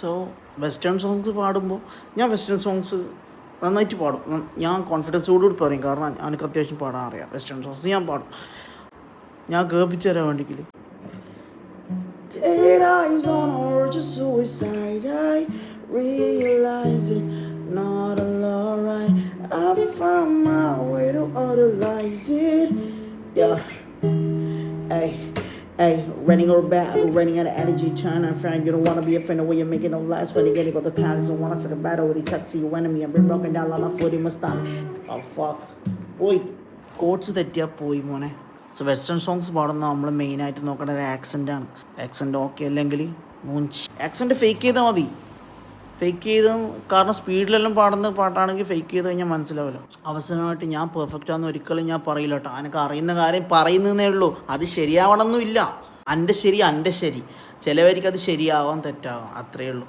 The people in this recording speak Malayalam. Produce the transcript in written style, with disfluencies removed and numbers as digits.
സോ വെസ്റ്റേൺ സോങ്സ് പാടുമ്പോൾ ഞാൻ വെസ്റ്റേൺ സോങ്സ് നന്നായിട്ട് പാടും. ഞാൻ കോൺഫിഡൻസോടുകൂടി പറയും, കാരണം എനിക്ക് അത്യാവശ്യം പാടാൻ അറിയാം. വെസ്റ്റേൺ സോങ്സ് ഞാൻ പാടും. ഞാൻ കേൾപ്പിച്ചു തരാൻ വേണ്ടിക്കില്ല. Dead eyes on a verge of suicide. I realize it, not a lot right. I found my way to utilize it. Yeah. Hey, hey, running or battle, running out of energy, trying to find. You don't wanna be a friend of where you're making no last. When you get it, got the palace, don't wanna set a battle with the touch, see your enemy. I've been broken down like my foot, you must stop. Oh fuck. Oi, codes തെറ്റിയാൽ പോയി മോനെ. സോ വെസ്റ്റേൺ സോങ്സ് പാടുന്ന നമ്മൾ മെയിനായിട്ട് നോക്കേണ്ടത് ആക്സെൻ്റാണ്. ആക്സെൻ്റ് ഓക്കെ അല്ലെങ്കിൽ മൂഞ്ചി. ആക്സെൻ്റ് ഫേക്ക് ചെയ്താൽ മതി. ഫേക്ക് ചെയ്ത്, കാരണം സ്പീഡിലെല്ലാം പാടുന്ന പാട്ടാണെങ്കിൽ ഫേക്ക് ചെയ്ത് കഴിഞ്ഞാൽ മനസ്സിലാവില്ല. അവസാനമായിട്ട് ഞാൻ പെർഫെക്റ്റാണെന്ന് ഒരിക്കലും ഞാൻ പറയില്ല കേട്ടോ. എനിക്ക് അറിയുന്ന കാര്യം പറയുന്നതേ ഉള്ളൂ. അത് ശരിയാവണമെന്നില്ല. എൻ്റെ ശരി ചിലവർക്ക് അത് ശരിയാവാൻ തെറ്റാവാം, അത്രയേ ഉള്ളൂ.